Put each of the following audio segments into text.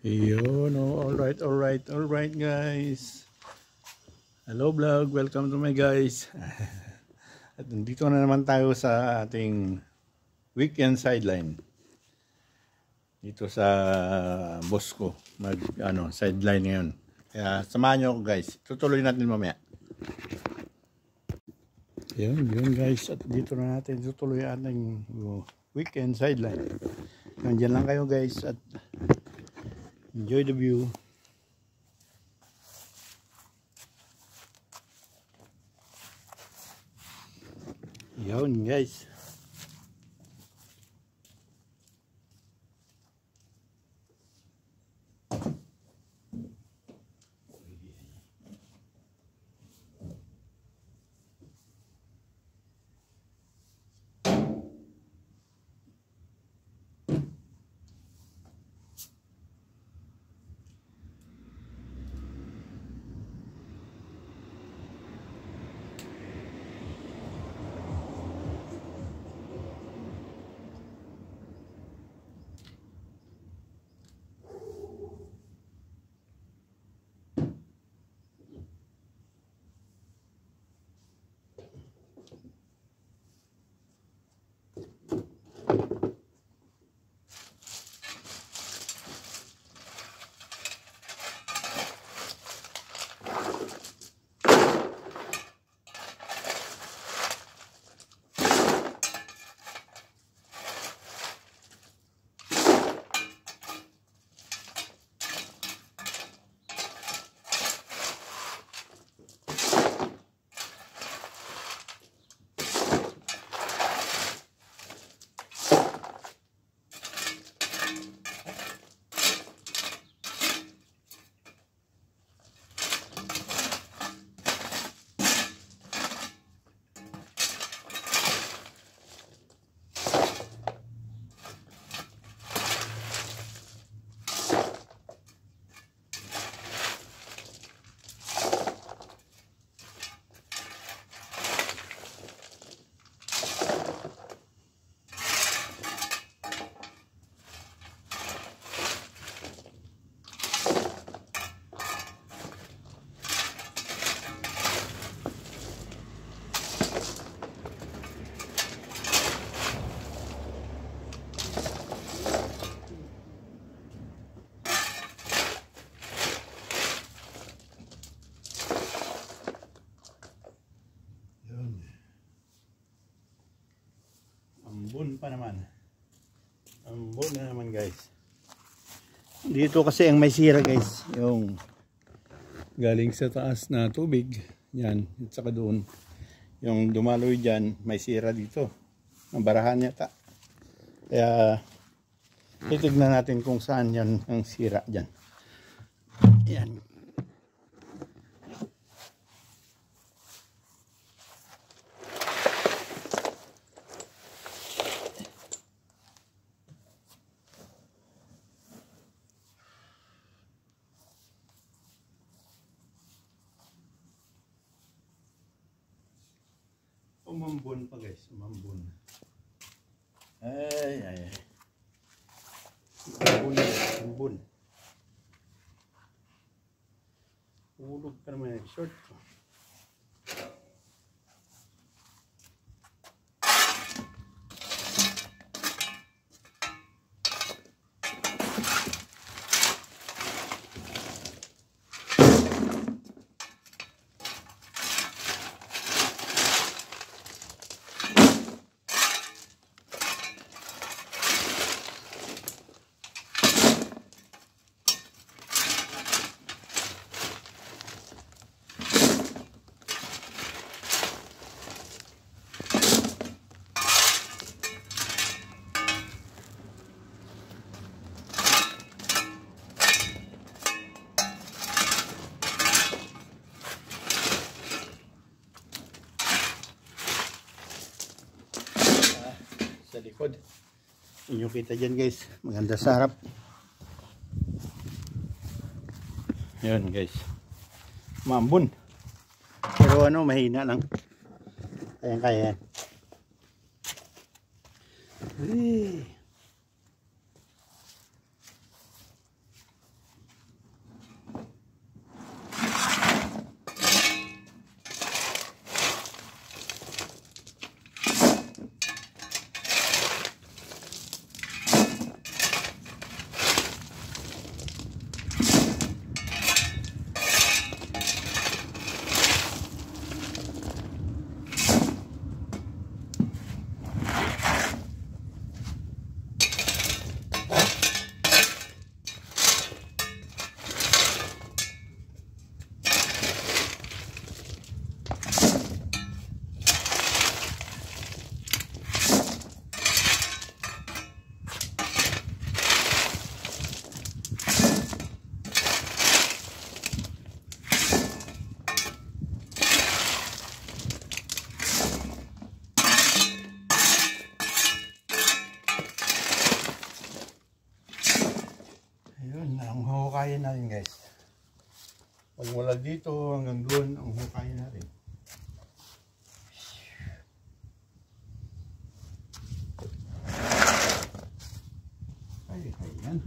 Yun, oh, alright guys. Hello vlog, welcome to my guys. At nandito na naman tayo sa ating weekend sideline. Dito sa Bosco, sideline ngayon. Kaya samahan nyo ako guys, tutuloy natin mamaya. Yun guys, at dito na natin tutuloy ating weekend sideline. Nandiyan lang kayo guys at enjoy the view. Yun guys. Ambon pa naman. Ambon na naman guys. Dito kasi ang may sira guys, yung galing sa taas na tubig. Yan, at saka doon. Yung dumaloy dyan, may sira dito. Ang barahan yata. Kaya titignan natin kung saan yan ang sira dyan. Yan. Umambon pa guys, umambon. Ay. Umambon. Ulog ka naman yung short ko. Sa likod. Inyo kita dyan guys. Maganda sa harap. Yun guys. Mambun. Pero mahina lang. Kaya. Yun, ang hukayin natin guys. Pag wala dito hanggang doon, ang hukayin natin. Ay, yan.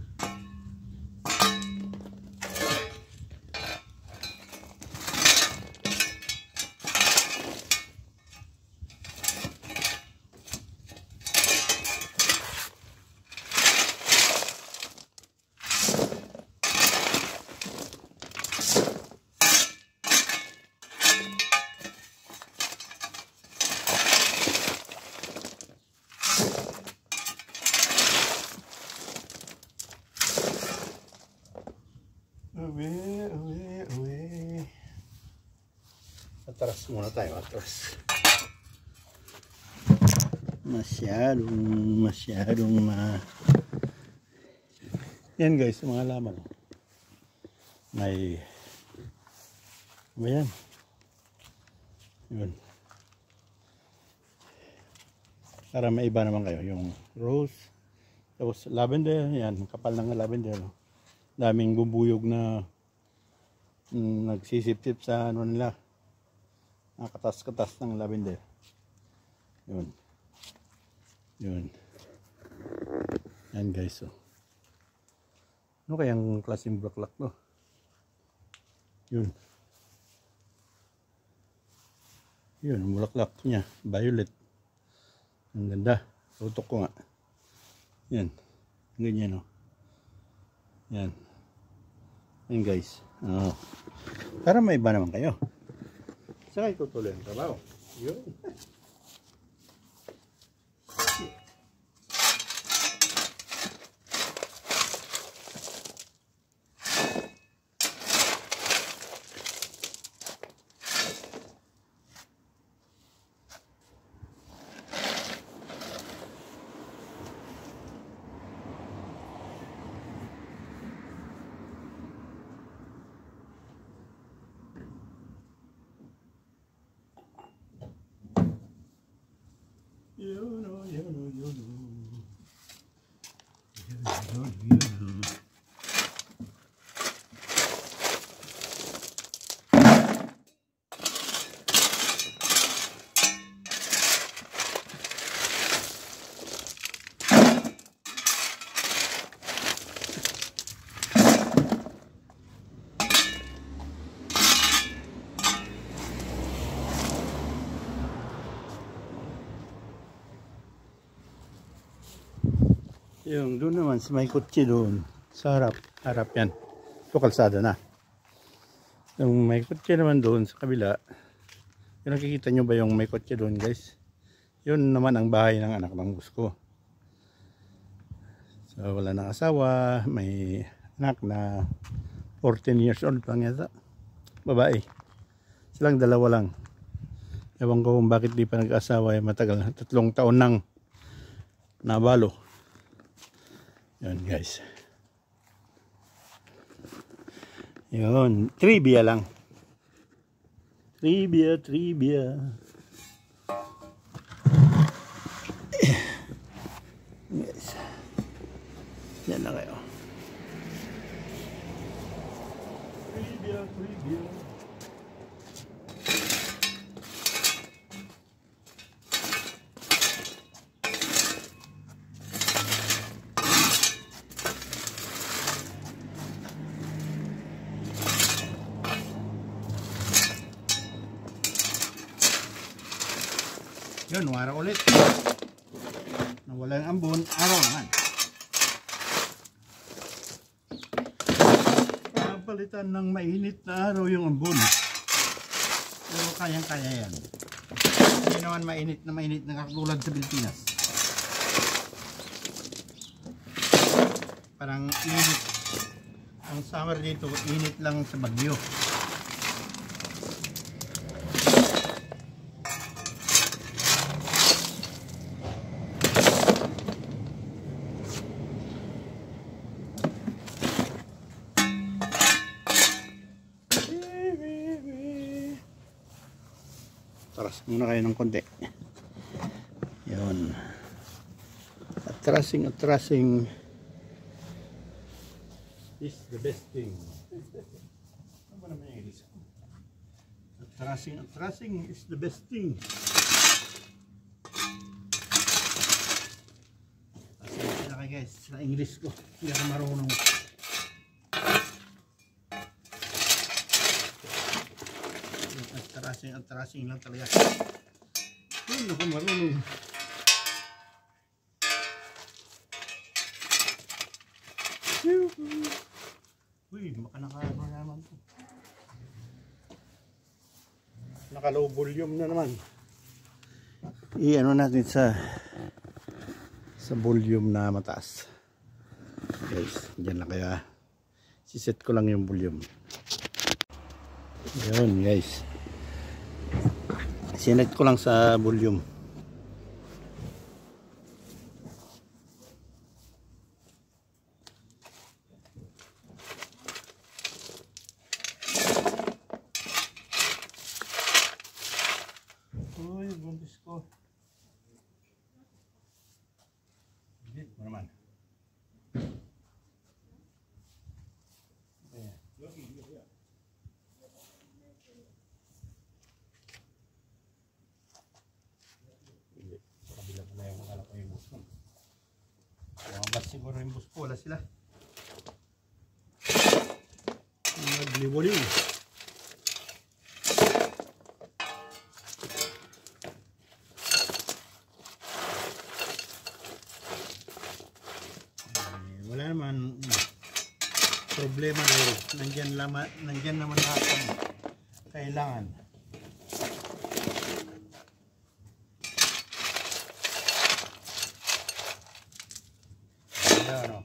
Uwi. Atras muna tayo, atras. Masyadong yan guys, mga laman. May yan. Yun. Para may iba naman kayo. Yung rose. Tapos lavender. Yan, kapal ng lavender. Daming bubuyog na nagsisip-sip sa ano nila. Nakatas-katas ng lavender. Yun. Yan guys. So. Ano kayang klaseng bulaklak no? Yun, bulaklak niya. Violet. Ang ganda. Tutok ko nga. Yan. Ganyan no. Yan. Yan guys. Para may iba naman kayo. Saka itutuloy ang trabaho. Yun. Yung doon naman sa may kotse doon sa harap yan. Ito kalsada na. Yung may kotse naman doon sa kabila. Yung nakikita nyo ba yung may kotse doon guys? Yun naman ang bahay ng anak ng boss ko. So wala nang asawa, may anak na 14 years old lang yata. Babae. Silang dalawa lang. Ewan ko kung bakit di pa nag-asawa, matagal na 3 taon nang nabalo. Yun guys. Yun. Trivia lang. Trivia. Yes. Yan na kayo. Trivia. Yun, wara ulit. Nawala yung ambon, araw naman. Palitan ng mainit na araw yung ambon. Pero kayang-kaya yan. Hindi naman mainit na katulad sa Pilipinas. Parang init. Ang summer dito, init lang sa Bagyo. Atras muna kayo ng konti. Yun. Atrasing. is the best thing. Ano ba naman yung English ko? Tracing is the best thing. Pasensya na kayo guys, sa English ko. Hindi ako marunong. Tracing lang talaga. Hindi ako marunong. Uy, baka naka-ano naman to. Naka-low volume na naman. I-ano natin sa volume na mataas. Guys, dyan lang kaya. Siset ko lang yung volume. Yun guys. Sinet ko lang sa volume. Uy, buntis ko. Higit mo naman. Kabila ko na yung alam ko yung bus ko. Lumabas siguro yung bus ko. Wala sila. Nagliwaliw. Wala naman problema dahil nandyan naman lahat ang kailangan. Ayan o.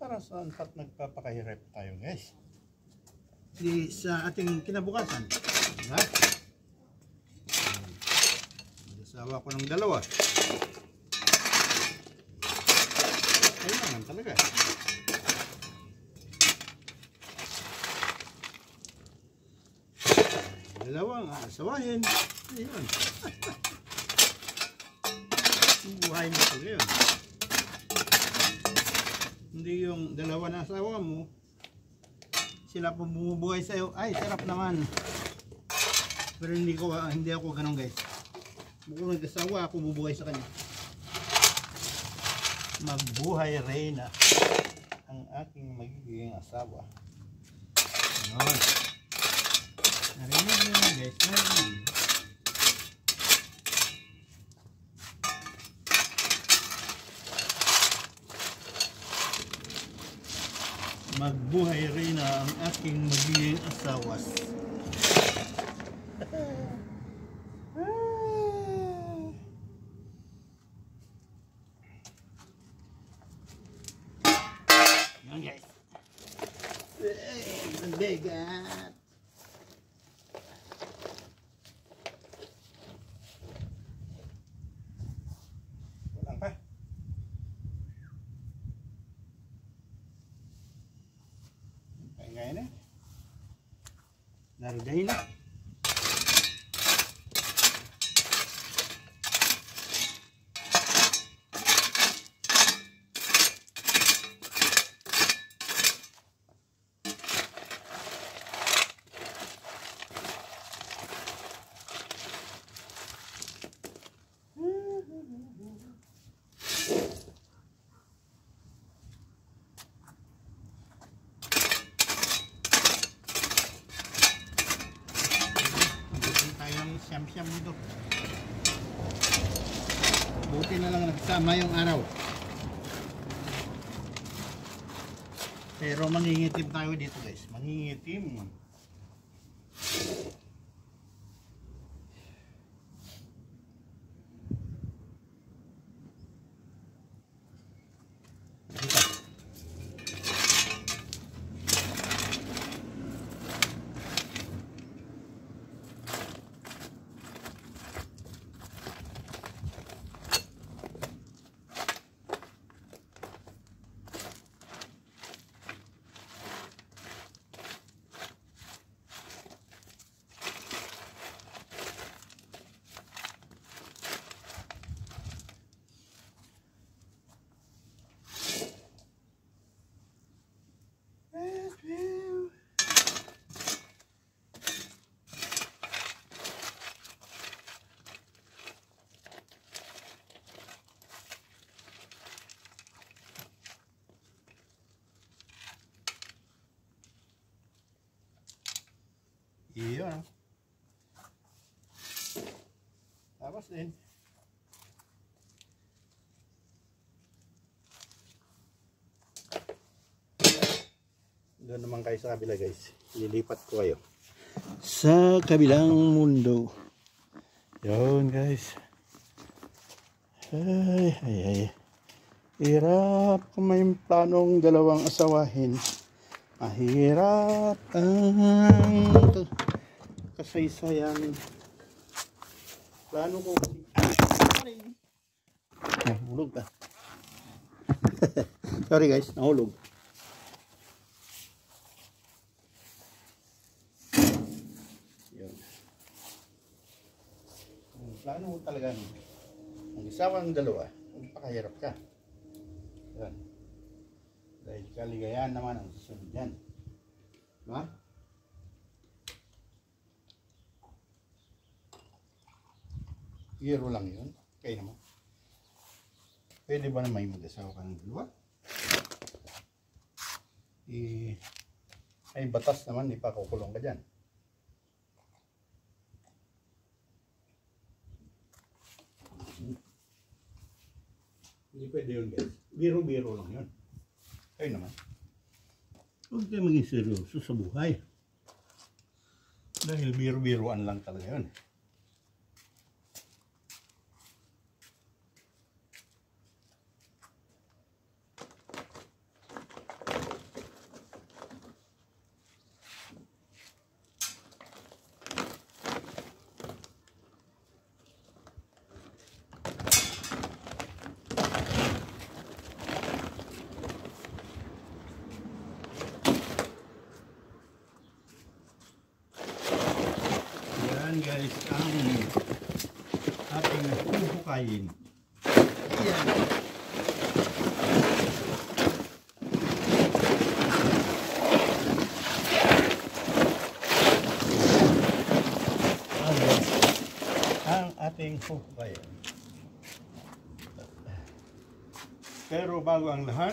Para saan pat nagpapakahirap tayo guys? Di sa ating kinabukasan. Diba? Nag-asawa ko ng dalawa. Kailangan talaga. Dalawang asawahin. Ayun. Buhay mo talaga yun. Hindi yung dalawa na asawa mo, sila po bumubuhay sa'yo. Ay, sarap naman. Pero hindi ako ganun guys. Kung nag-asawa ako, bubuhay sa kanya. Magbuhay Reyna ang aking magiging asawa. Ayun. Narinig nyo na guys. Narinig. Magbuhay Reyna ang aking magiging asawas. Yan guys. Ang bigat. Walang pa. Kaya na. Narudahin na. Siyam-siyam dito. Buti na lang nagsama yung araw. Pero mangingitim tayo dito guys. Mangingitim. Iyon. Tapos din. Doon naman kayo sa kabila guys. Lilipat ko kayo. Sa kabilang mundo. Yun guys. Ay. Hirap kung may planong dalawang asawahin. Mahirap ang kasaysayan. Plano ko. Nahulog ka. Sorry guys, nahulog. Yun. Ang plano ko talaga ang isawang dalawa, magpakahirap ka. Yan. Dahil kaligayahan naman ang susunod yan. Diba? Hero lang yun. Kaya naman. Pwede ba na may mag-asawa ka ng dalawa? Ay batas naman, ipakukulong ka dyan. Hindi pwede yun guys. Biro-biro lang yun. Kayo naman. Huwag kayo maging seryoso sa buhay. Dahil biro-biroan lang talaga yun. Guys, ang ating huhukayin. Ayan. Ang ating huhukayin. Pero bago ang lahat,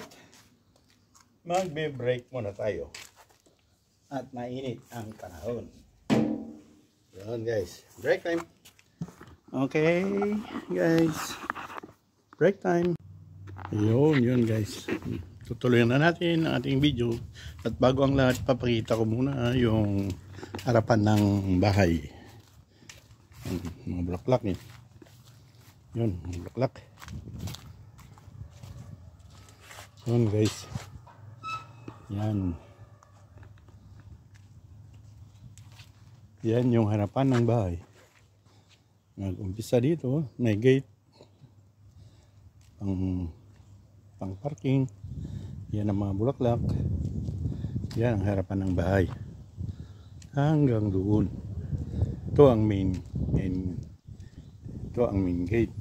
magbe-break muna tayo. At mainit ang panahon. Yun guys, break time. Okay guys, break time. Yun guys, tutuloy na natin ang ating video. At bago ang lahat, papakita ko muna yung harapan ng bahay. Mga bulaklak eh. Yun, mga bulaklak. Yun guys. Yan. Yan yung harapan ng bahay. Nag-umpisa dito, may gate. Pang parking. Yan ang mga bulaklak. Yan ang harapan ng bahay. Hanggang doon. Ito ang main gate.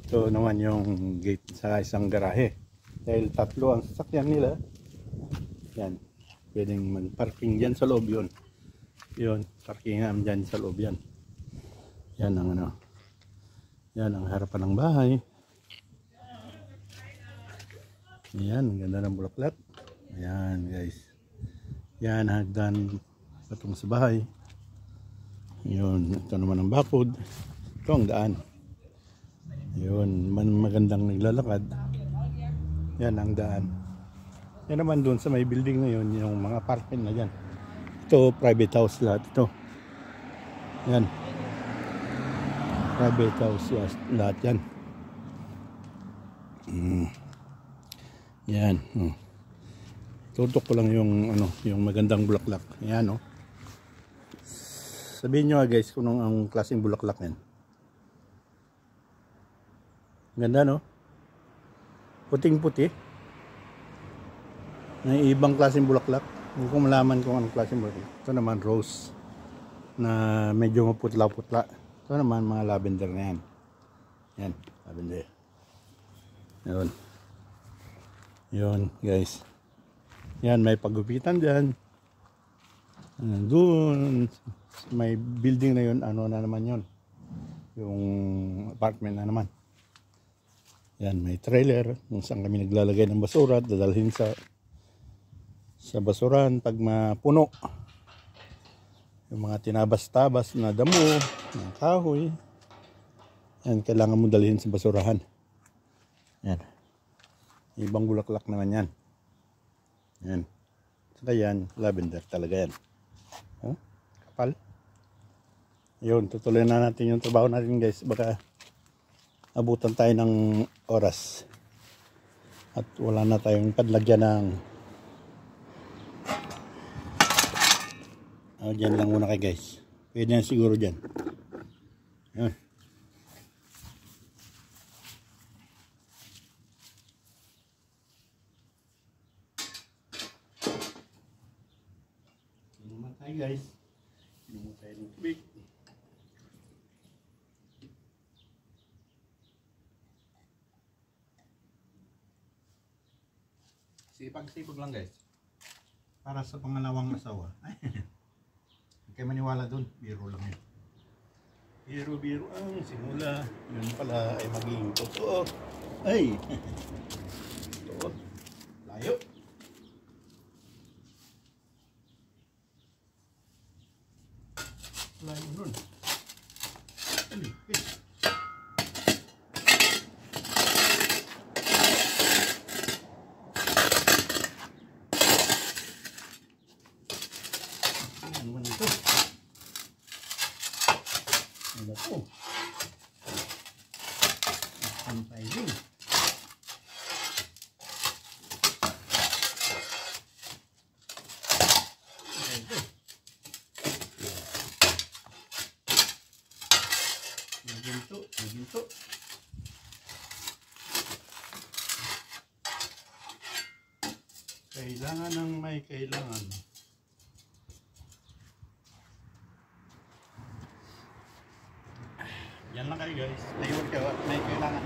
Ito naman yung gate sa isang garahe. Dahil tatlo ang sasakyan nila. Yan. Pwedeng mag-parking dyan sa loob yun. Yun, parkingan dyan sa loob yan. Yan ang ano. Yan ang harapan ng bahay. Yan, ang ganda ng bulaklak. Ayan guys. Yan, hagdan patong sa bahay. Yun, ito naman ang bakod. Ito ang daan. Yun, magandang naglalakad. Yan ang daan. Yan naman doon sa may building na yun, yung mga apartment na dyan. Ito, private house lahat ito. Yan. Private house lahat yan. Yan. Tutok ko lang yung ano, yung magandang bulaklak. Yan oh. Sabihin nyo guys kung ang klaseng bulaklak yan. Ganda no? Puting-puti. May ibang klaseng bulaklak. Hindi ko malaman kung anong klase mo. Ito naman rose na medyo maputla-putla. Ito naman mga lavender na yan. Yan, lavender. Yun. Yun guys. Yan, may pagupitan dyan. Doon, may building na yun. Ano na naman yun? Yung apartment na naman. Yan, may trailer. Kung saan kami naglalagay ng basura at dadalhin sa basuran pag mapuno. Yung mga tinabas-tabas na damo, ng kahoy. Yan, kailangan mo dalhin sa basurahan. Yan. Ibang bulaklak naman yan. Yan. Saka yan, lavender talaga yan. Huh? Kapal. Yun, tutuloy na natin yung trabaho natin guys. Baka abutan tayo ng oras. At wala na tayong padlagyan ng dyan lang muna kay guys. Pwede yan siguro dyan. Yun. Inuman tayo guys. Inuman tayo ng tubig. Sipag-sipag lang guys. Para sa pangalawang asawa. Huwag kayo maniwala dun. Biro lang yun. Biro-biro ang simula. Yun pala ay maging totoo. Ay! Totoo. Layo. Layo nun. Alipit. Ano man ito? Ano po? Pantay rin. Ginto. Kailangan ng may kailangan. Yan lang kayo guys. May kailangan.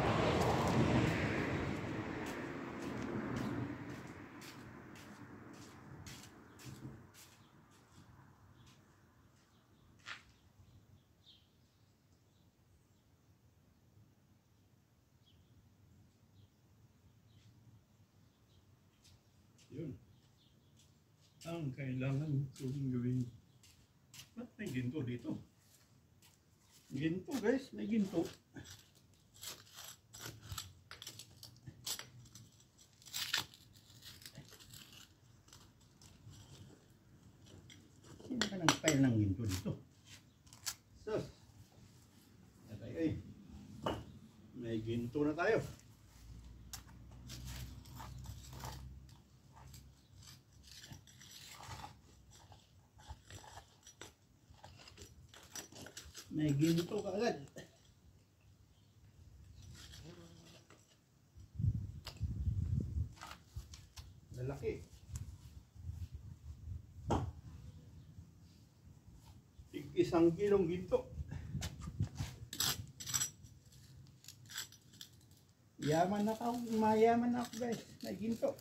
Yun. Ang kailangan kong gawin. Ba't may ginto dito? Ginto guys, may ginto. Sino ka ng style ng ginto dito? Sus! Ay, may ginto na tayo. May ginto ka agad. Lalaki. Isang kilong ginto. Yaman na ako, mayaman na ako guys. May ginto.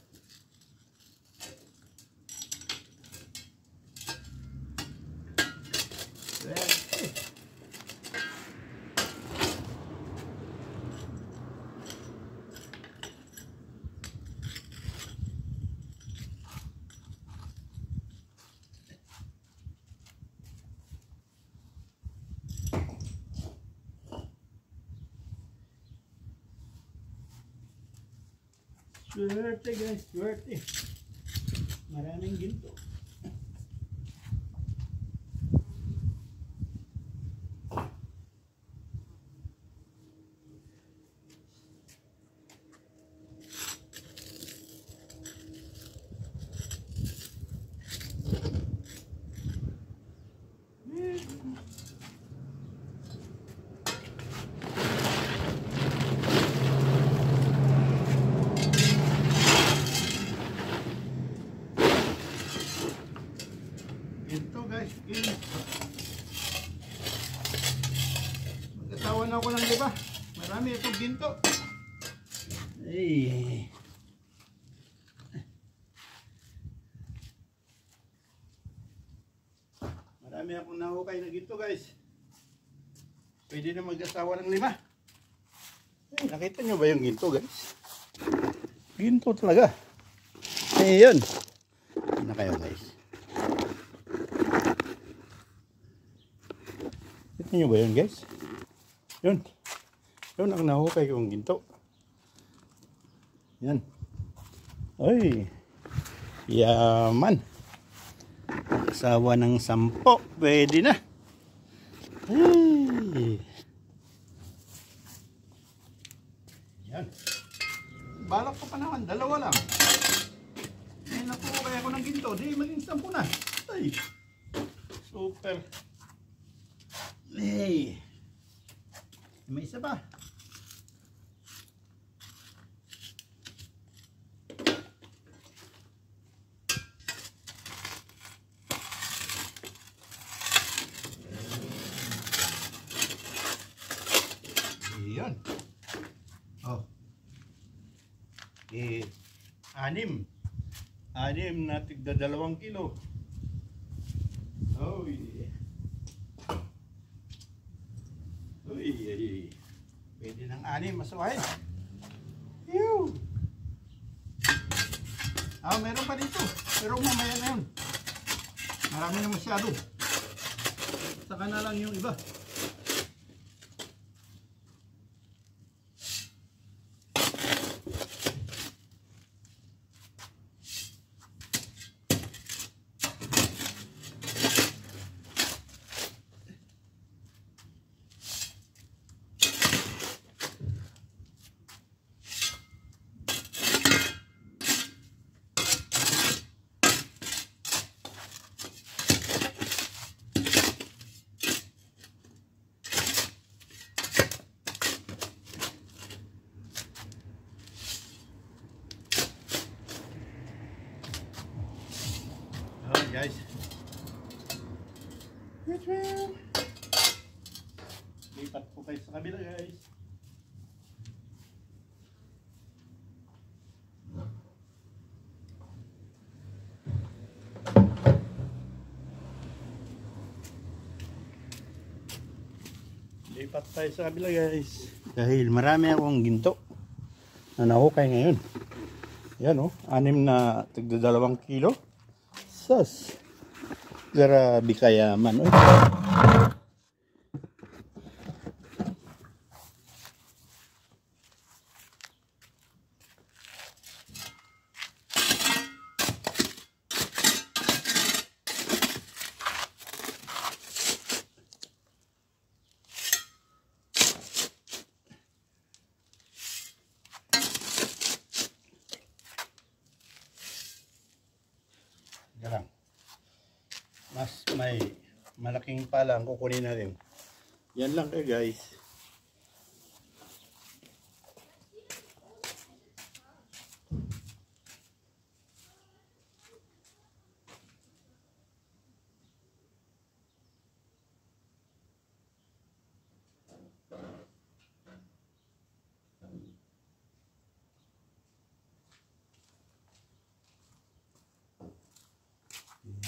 Swerte guys, swerte. Maraming ginto. Ginto guys, ginto. Magkasawa na ako ng liba. Marami itong ginto. Ay. Marami akong nahukay na ginto guys. Pwede na mag-asawa ng 5. Ay, nakita nyo ba yung ginto guys? Ginto talaga. Ayun. Na kayo guys. Nakita nyo ba yun guys? Yun. Yun ang nahukay kong ginto. Yan. Ay. Yaman. Sawa ng 10. Pwede na. Ay. Yan. Balak ko pa naman. 2 lang. Ay nakuha ako ng ginto. Di maging 10 na. Ay. Super. Hey. May isa pa. Yan. Oh. 6 na tigda 2 kilo. Oh yeah. Uy. Pwede ng 6 masuwahin. Ew. Meron pa dito. Pero mamaya na yun. Marami na masyado. Saka na lang yung iba. Guys, lipat po kayo sa kabila guys. Lipat tayo sa kabila guys. Dahil marami akong ginto na nahukay ngayon. Yan o, 6 na tigda 2 kilo. Sus. Grabe kayaman. Uy. Lang. Mas may malaking pala ang kukunin natin. Yan lang kayo guys.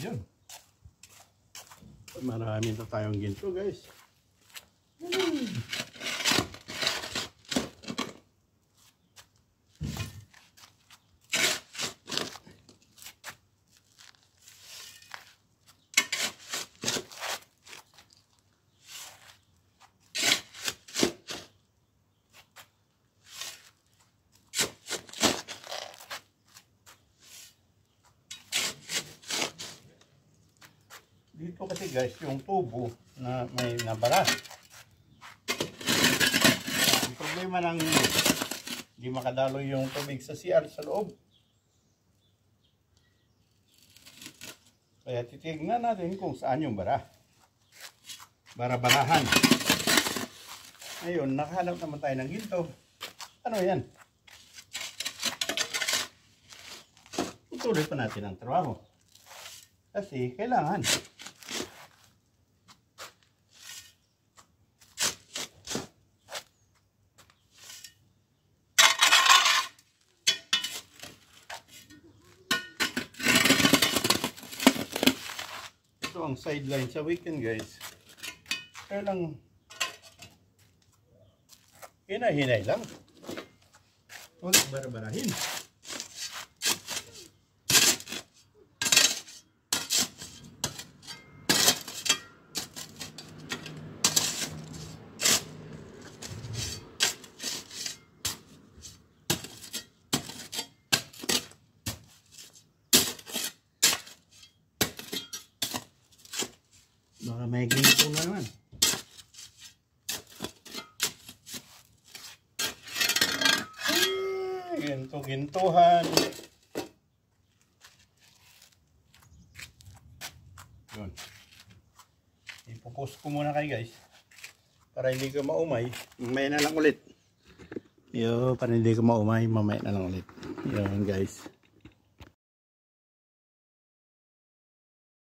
Yan. Marami na tayong ginto guys. Dito kasi guys, yung tubo na may nabara. Ang problema ng hindi makadaloy yung tubig sa CR sa loob. Kaya titignan natin kung saan yung bara. Bara-barahan. Ngayon, nakahanap naman tayo ng ginto. Ano yan? Tutuloy pa natin ang trabaho. Kasi kailangan. Ito ang sideline sa weekend guys. Kaya lang hinay-hinay lang. Huwag bara-barahin. May ginto na naman. Gintuhan. Yun. Ipopost ko muna kayo guys. Para hindi ko maumay. Mamaya na lang ulit. Yo, para hindi ko maumay. Mamaya na lang ulit. Yun guys.